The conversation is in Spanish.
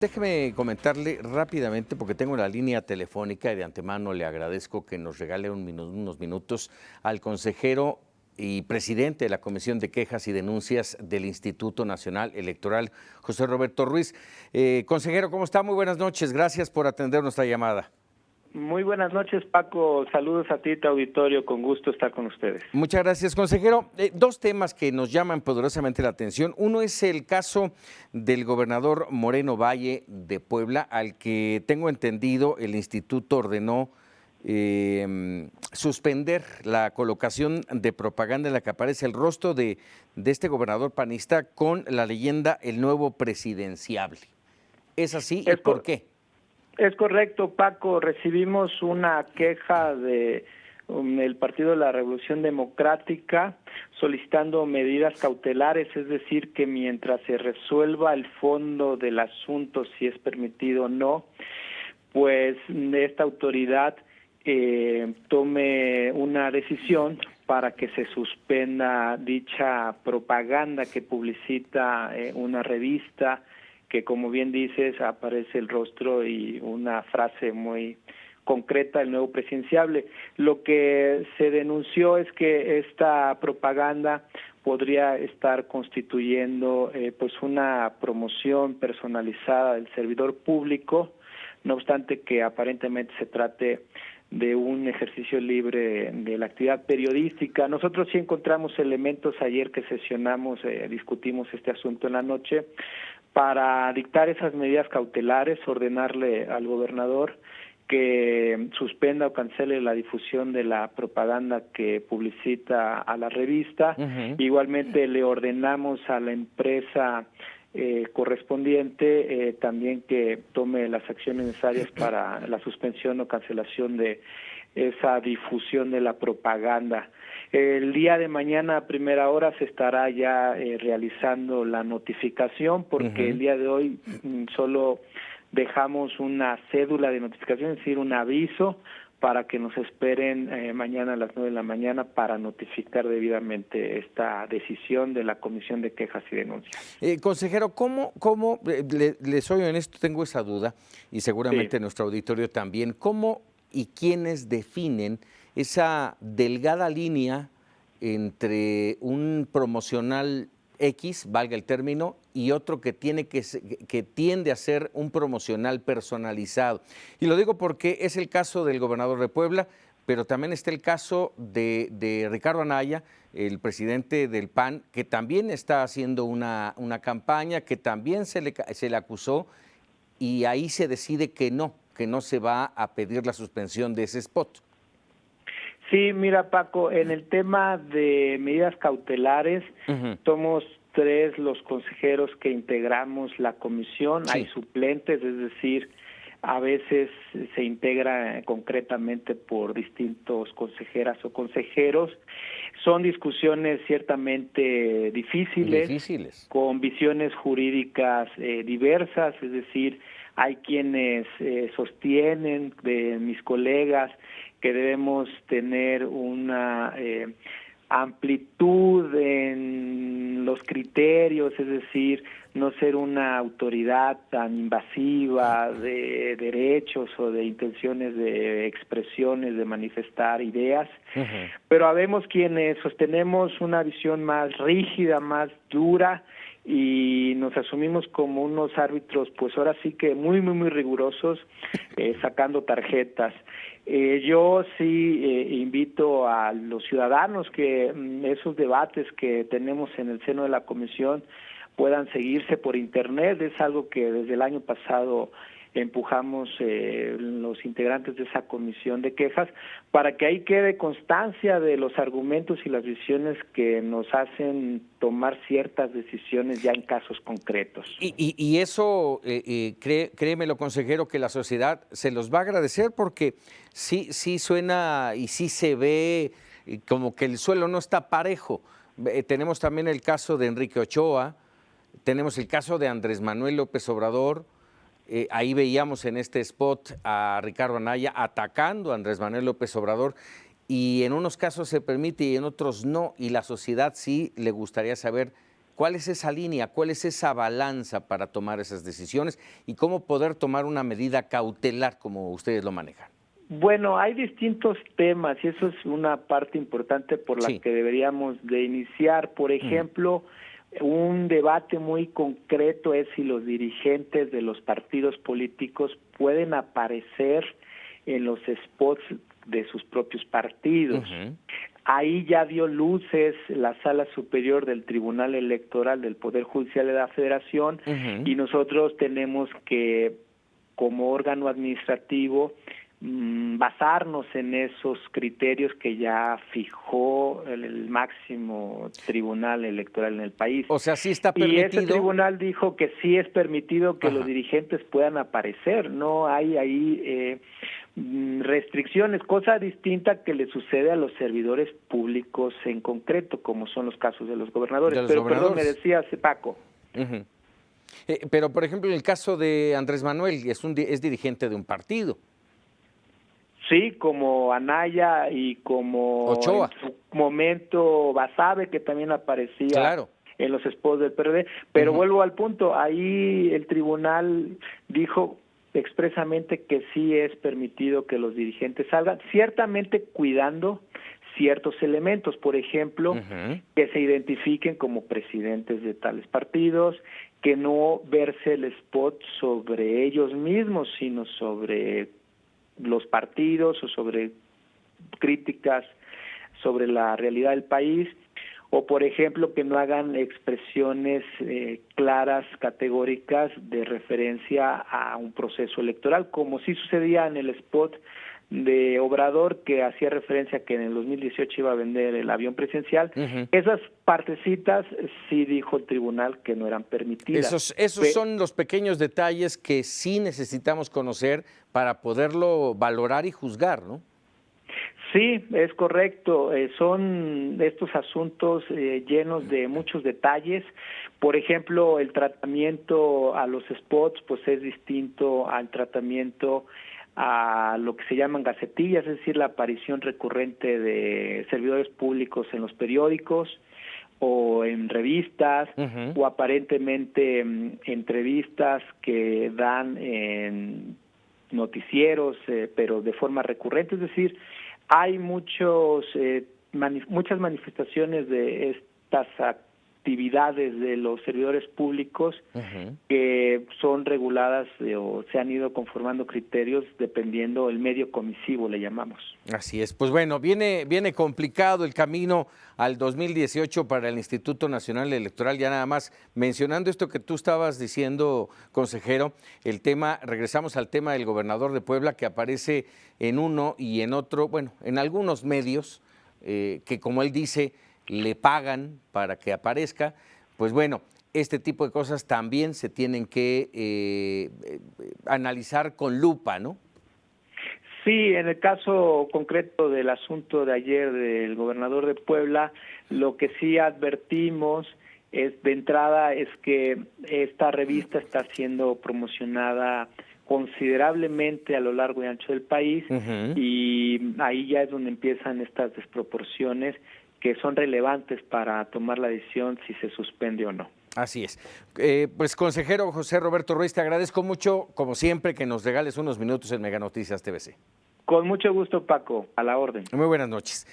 Déjeme comentarle rápidamente, porque tengo la línea telefónica y de antemano le agradezco que nos regale unos minutos al consejero y presidente de la Comisión de Quejas y Denuncias del Instituto Nacional Electoral, José Roberto Ruiz. Consejero, ¿cómo está? Muy buenas noches. Gracias por atender nuestra llamada. Muy buenas noches, Paco. Saludos a ti, tu auditorio. Con gusto estar con ustedes. Muchas gracias, consejero. Dos temas que nos llaman poderosamente la atención. Uno es el caso del gobernador Moreno Valle de Puebla, al que tengo entendido el instituto ordenó suspender la colocación de propaganda en la que aparece el rostro de este gobernador panista con la leyenda "El nuevo presidenciable". ¿Es así y por qué? Es correcto, Paco. Recibimos una queja de el Partido de la Revolución Democrática solicitando medidas cautelares, es decir, que mientras se resuelva el fondo del asunto, si es permitido o no, pues esta autoridad tome una decisión para que se suspenda dicha propaganda que publicita una revista que, como bien dices, aparece el rostro y una frase muy concreta, "el nuevo presidenciable". Lo que se denunció es que esta propaganda podría estar constituyendo pues una promoción personalizada del servidor público, no obstante que aparentemente se trate de un ejercicio libre de la actividad periodística. Nosotros sí encontramos elementos ayer que sesionamos, discutimos este asunto en la noche, para dictar esas medidas cautelares, ordenarle al gobernador que suspenda o cancele la difusión de la propaganda que publicita a la revista. Igualmente le ordenamos a la empresa correspondiente también que tome las acciones necesarias para la suspensión o cancelación de esa difusión de la propaganda. El día de mañana a primera hora se estará ya realizando la notificación, porque el día de hoy solo dejamos una cédula de notificación, es decir, un aviso, para que nos esperen mañana a las 9 de la mañana para notificar debidamente esta decisión de la Comisión de Quejas y Denuncias. Consejero, ¿cómo le soy honesto, tengo esa duda, y seguramente Sí. nuestro auditorio también, cómo y quiénes definen esa delgada línea entre un promocional X, valga el término, y otro que tiende a ser un promocional personalizado? Y lo digo porque es el caso del gobernador de Puebla, pero también está el caso de Ricardo Anaya, el presidente del PAN, que también está haciendo una campaña, que también se le acusó, y ahí se decide que no se va a pedir la suspensión de ese spot. Sí, mira, Paco, en el tema de medidas cautelares, somos 3 los consejeros que integramos la comisión. Sí. Hay suplentes, es decir, a veces se integra concretamente por distintos consejeras o consejeros. Son discusiones ciertamente difíciles, con visiones jurídicas diversas, es decir, hay quienes sostienen, de mis colegas, que debemos tener una amplitud en los criterios, es decir, no ser una autoridad tan invasiva de derechos o de intenciones de expresiones, de manifestar ideas, pero habemos quienes sostenemos una visión más rígida, más dura, y nos asumimos como unos árbitros, pues ahora sí que muy rigurosos, sacando tarjetas. Yo sí invito a los ciudadanos que esos debates que tenemos en el seno de la comisión puedan seguirse por internet. Es algo que desde el año pasado empujamos los integrantes de esa comisión de quejas, para que ahí quede constancia de los argumentos y las visiones que nos hacen tomar ciertas decisiones ya en casos concretos. Y eso, créemelo, consejero, que la sociedad se los va a agradecer, porque sí suena y sí se ve como que el suelo no está parejo. Tenemos también el caso de Enrique Ochoa, tenemos el caso de Andrés Manuel López Obrador. Ahí veíamos en este spot a Ricardo Anaya atacando a Andrés Manuel López Obrador, y en unos casos se permite y en otros no, y la sociedad sí le gustaría saber ¿Cuál es esa línea? ¿Cuál es esa balanza para tomar esas decisiones? ¿Y cómo poder tomar una medida cautelar como ustedes lo manejan? Bueno, hay distintos temas y eso es una parte importante por la Sí. que deberíamos de iniciar. Por ejemplo, un debate muy concreto es si los dirigentes de los partidos políticos pueden aparecer en los spots de sus propios partidos. Ahí ya dio luces la Sala Superior del Tribunal Electoral del Poder Judicial de la Federación y nosotros tenemos que, como órgano administrativo, basarnos en esos criterios que ya fijó el máximo tribunal electoral en el país. O sea, sí está permitido. Y ese tribunal dijo que sí es permitido que los dirigentes puedan aparecer, no hay ahí restricciones, cosa distinta que le sucede a los servidores públicos en concreto, como son los casos de los gobernadores. Perdón, me decías, Paco. Pero, por ejemplo, en el caso de Andrés Manuel, es dirigente de un partido. Sí, como Anaya y como Ochoa. En su momento Basabe, que también aparecía en los spots del PRD. Pero vuelvo al punto, ahí el tribunal dijo expresamente que sí es permitido que los dirigentes salgan, ciertamente cuidando ciertos elementos, por ejemplo, que se identifiquen como presidentes de tales partidos, que no verse el spot sobre ellos mismos, sino sobre los partidos o sobre críticas sobre la realidad del país, o por ejemplo que no hagan expresiones claras, categóricas de referencia a un proceso electoral, como sí sucedía en el spot de Obrador, que hacía referencia a que en el 2018 iba a vender el avión presidencial. Esas partecitas sí dijo el tribunal que no eran permitidas. Esos son los pequeños detalles que sí necesitamos conocer para poderlo valorar y juzgar, ¿no? Sí, es correcto. Son estos asuntos llenos de muchos detalles. Por ejemplo, el tratamiento a los spots pues es distinto al tratamiento a lo que se llaman gacetillas, es decir, la aparición recurrente de servidores públicos en los periódicos o en revistas o aparentemente entrevistas que dan en noticieros, pero de forma recurrente. Es decir, hay muchas manifestaciones de estas actividades de los servidores públicos que son reguladas o se han ido conformando criterios dependiendo el medio comisivo, le llamamos. Así es. Pues bueno, viene complicado el camino al 2018 para el Instituto Nacional Electoral. Ya nada más mencionando esto que tú estabas diciendo, consejero, regresamos al tema del gobernador de Puebla, que aparece en uno y en otro, bueno, en algunos medios que, como él dice, le pagan para que aparezca. Pues bueno, este tipo de cosas también se tienen que analizar con lupa, ¿no? Sí, en el caso concreto del asunto de ayer del gobernador de Puebla, lo que sí advertimos de entrada es que esta revista está siendo promocionada considerablemente a lo largo y ancho del país y ahí ya es donde empiezan estas desproporciones que son relevantes para tomar la decisión si se suspende o no. Así es. Pues, consejero José Roberto Ruiz, te agradezco mucho, como siempre, que nos regales unos minutos en Mega Noticias TVC. Con mucho gusto, Paco, a la orden. Muy buenas noches.